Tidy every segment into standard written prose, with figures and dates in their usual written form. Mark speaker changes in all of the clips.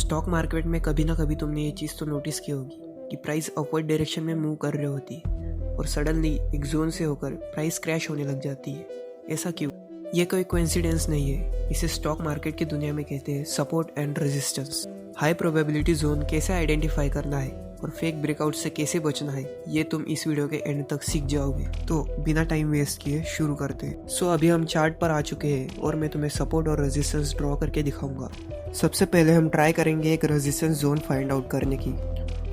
Speaker 1: Stock market में कभी ना कभी तुमने ये चीज़ तो नोटिस की होगी कि प्राइस अपवर्ड डायरेक्शन में मूव कर रही होती है और सडनली एक जोन से होकर प्राइस क्रैश होने लग जाती है। ऐसा क्यों? ये कोई कोइंसिडेंस नहीं है। इसे स्टॉक मार्केट की दुनिया में कहते हैं support and resistance. High probability zone कैसे आइडेंटिफाई करना है और फेक ब्रेकआउट से कैसे बचना है, ये तुम इस वीडियो के एंड तक सीख जाओगे। तो बिना टाइम वेस्ट किए शुरू करते हैं। सो अभी हम चार्ट पर आ चुके हैं और मैं तुम्हें सपोर्ट और रेजिस्टेंस ड्रॉ करके दिखाऊंगा। सबसे पहले हम ट्राई करेंगे एक रेजिस्टेंस जोन फाइंड आउट करने की।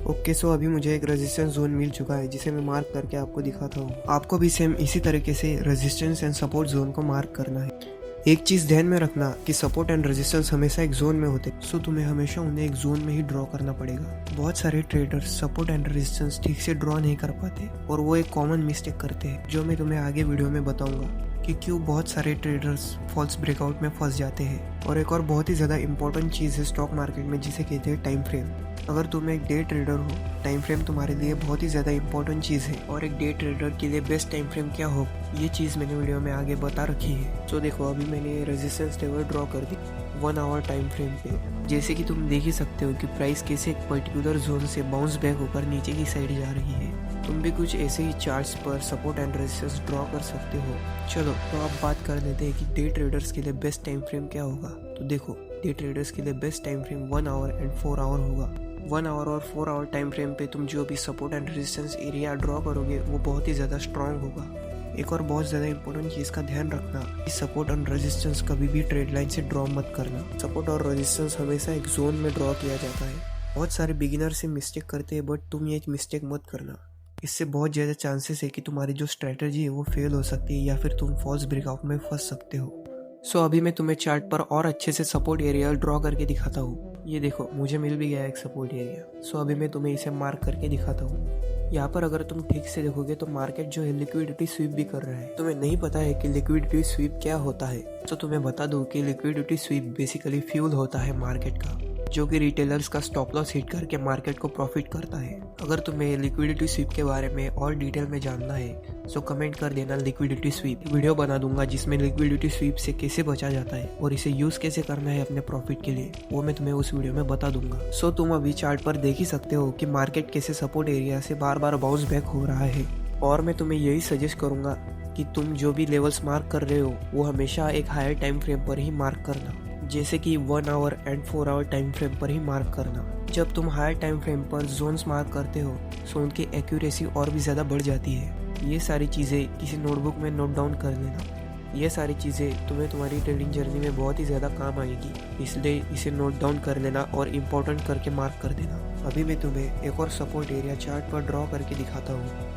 Speaker 1: ओके, सो अभी मुझे एक रेजिस्टेंस जोन मिल चुका है जिसे मैं मार्क करके आपको दिखाता हूँ। आपको भी सेम इसी तरीके से रेजिस्टेंस एंड सपोर्ट जोन को मार्क करना है। एक चीज़ ध्यान में रखना कि सपोर्ट एंड रेजिस्टेंस हमेशा एक जोन में होते हैं, सो तुम्हें हमेशा उन्हें एक जोन में ही ड्रॉ करना पड़ेगा। बहुत सारे ट्रेडर्स सपोर्ट एंड रेजिस्टेंस ठीक से ड्रॉ नहीं कर पाते और वो एक कॉमन मिस्टेक करते हैं जो मैं तुम्हें आगे वीडियो में बताऊंगा कि क्यों बहुत सारे ट्रेडर्स फॉल्स ब्रेकआउट में फंस जाते हैं। और एक और बहुत ही ज़्यादा इंपॉर्टेंट चीज़ है स्टॉक मार्केट में जिसे कहते हैं टाइम फ्रेम। अगर तुम एक डे ट्रेडर हो, टाइम फ्रेम तुम्हारे लिए बहुत ही ज़्यादा इंपॉर्टेंट चीज़ है। और एक डे ट्रेडर के लिए बेस्ट टाइम फ्रेम क्या हो, ये चीज़ मैंने वीडियो में आगे बता रखी है। तो देखो, अभी मैंने रेजिस्टेंस लेवल ड्रॉ कर दी 1 आवर टाइम फ्रेम पे। जैसे कि तुम देख ही सकते हो कि प्राइस कैसे एक पर्टिकुलर जोन से बाउंस बैक होकर नीचे की साइड जा रही है। तुम भी कुछ ऐसे ही चार्ट्स पर सपोर्ट एंड रेजिस्टेंस ड्रॉ कर सकते हो। चलो तो आप बात कर लेते हैं कि डे ट्रेडर्स के लिए बेस्ट टाइम फ्रेम क्या होगा। तो देखो, डे ट्रेडर्स के लिए best time frame 1 hour and 4 hour होगा। 1 आवर और 4 आवर टाइम फ्रेम पे तुम जो भी support and resistance area draw करोगे वो बहुत ही ज़्यादा स्ट्रॉन्ग होगा। एक और बहुत ज़्यादा इंपॉर्टेंट चीज़ का ध्यान रखना कि सपोर्ट एंड रेजिस्टेंस कभी भी ट्रेड लाइन से ड्रॉ मत करना। सपोर्ट और रेजिस्टेंस हमेशा एक जोन में ड्रॉ किया जाता है। बहुत सारे बिगिनर से मिस्टेक करते हैं, बट तुम ये एक मिस्टेक मत करना। इससे बहुत ज़्यादा चांसेस है कि तुम्हारी जो स्ट्रेटजी है वो फेल हो सकती है या फिर तुम फॉल्स ब्रेकआउट में फंस सकते हो। सो अभी मैं तुम्हें चार्ट पर और अच्छे से सपोर्ट एरिया ड्रॉ करके दिखाता हूँ। ये देखो, मुझे मिल भी गया एक सपोर्ट एरिया। सो अभी मैं तुम्हें इसे मार्क करके दिखाता हूँ। यहाँ पर अगर तुम ठीक से देखोगे तो मार्केट जो है लिक्विडिटी स्वीप भी कर रहा है। तुम्हें नहीं पता है कि लिक्विडिटी स्वीप क्या होता है, तो तुम्हें बता दूं कि लिक्विडिटी स्वीप बेसिकली फ्यूल होता है मार्केट का, जो कि रिटेलर्स का स्टॉप लॉस हिट करके मार्केट को प्रॉफिट करता है। अगर तुम्हें लिक्विडिटी स्वीप के बारे में और डिटेल में जानना है तो कमेंट कर देना लिक्विडिटी स्वीप। वीडियो बना दूंगा जिसमें लिक्विडिटी स्वीप से कैसे बचा जाता है और इसे यूज कैसे करना है अपने प्रॉफिट के लिए, वो मैं तुम्हें उस वीडियो में बता दूंगा। सो तुम अभी चार्ट पर देख ही सकते हो कि मार्केट कैसे सपोर्ट एरिया से बार बार बाउंस बैक हो रहा है। और मैं तुम्हें यही सजेस्ट करूंगा कि तुम जो भी लेवल्स मार्क कर रहे हो वो हमेशा एक हायर टाइम फ्रेम पर ही मार्क करना, जैसे कि 1 hour and 4 hour time frame पर ही मार्क करना। जब तुम हायर टाइम फ्रेम पर जोन्स मार्क करते हो तो उनकी एक्यूरेसी और भी ज़्यादा बढ़ जाती है। ये सारी चीज़ें किसी नोटबुक में नोट डाउन कर लेना। ये सारी चीज़ें तुम्हें तुम्हारी ट्रेडिंग जर्नी में बहुत ही ज़्यादा काम आएगी, इसलिए इसे नोट डाउन कर लेना और इम्पोर्टेंट करके मार्क कर देना। अभी मैं तुम्हें एक और सपोर्ट एरिया चार्ट पर ड्रॉ करके दिखाता हूँ।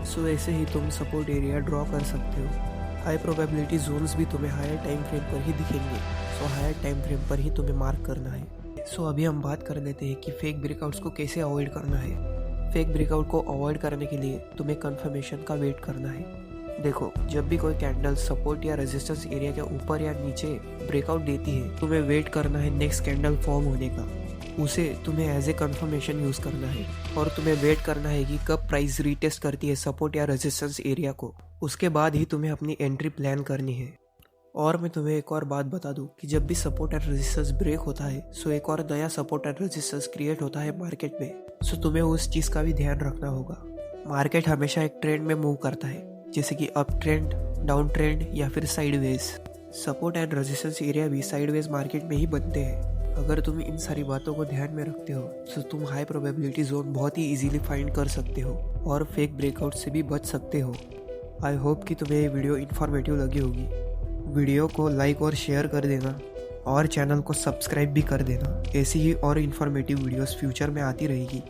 Speaker 1: सो ऐसे ही तुम सपोर्ट एरिया ड्रॉ कर सकते हो। हाई प्रोबेबिलिटी जोन्स भी तुम्हें हायर टाइम फ्रेम पर ही दिखेंगे, सो हायर टाइम फ्रेम पर ही तुम्हें मार्क करना है। सो अभी हम बात कर लेते हैं कि फेक ब्रेकआउट्स को कैसे अवॉइड करना है। फेक ब्रेकआउट को अवॉइड करने के लिए तुम्हें कंफर्मेशन का वेट करना है। देखो, जब भी कोई कैंडल सपोर्ट या रेजिस्टेंस एरिया के ऊपर या नीचे ब्रेकआउट देती है, तुम्हें वेट करना है नेक्स्ट कैंडल फॉर्म होने का। उसे तुम्हें एज ए कंफर्मेशन यूज करना है और तुम्हें वेट करना है कि कब प्राइस रीटेस्ट करती है सपोर्ट या रेजिस्टेंस एरिया को। उसके बाद ही तुम्हें अपनी एंट्री प्लान करनी है। और मैं तुम्हें एक और बात बता दूं कि जब भी सपोर्ट एंड रेजिस्टेंस ब्रेक होता है सो एक और नया सपोर्ट एंड रेजिस्टेंस क्रिएट होता है मार्केट में। सो तुम्हें उस चीज़ का भी ध्यान रखना होगा। मार्केट हमेशा एक ट्रेंड में मूव करता है, जैसे कि अप ट्रेंड, डाउन ट्रेंड या फिर sideways. Support and resistance area भी साइडवेज मार्केट में ही बनते हैं। अगर तुम इन सारी बातों को ध्यान में रखते हो तो तुम हाई प्रोबेबिलिटी जोन बहुत ही इजीली फाइंड कर सकते हो और फेक ब्रेकआउट से भी बच सकते हो। आई होप कि तुम्हें ये वीडियो इन्फॉर्मेटिव लगी होगी। वीडियो को लाइक और शेयर कर देना और चैनल को सब्सक्राइब भी कर देना। ऐसी ही और इन्फॉर्मेटिव वीडियोस फ्यूचर में आती रहेगी।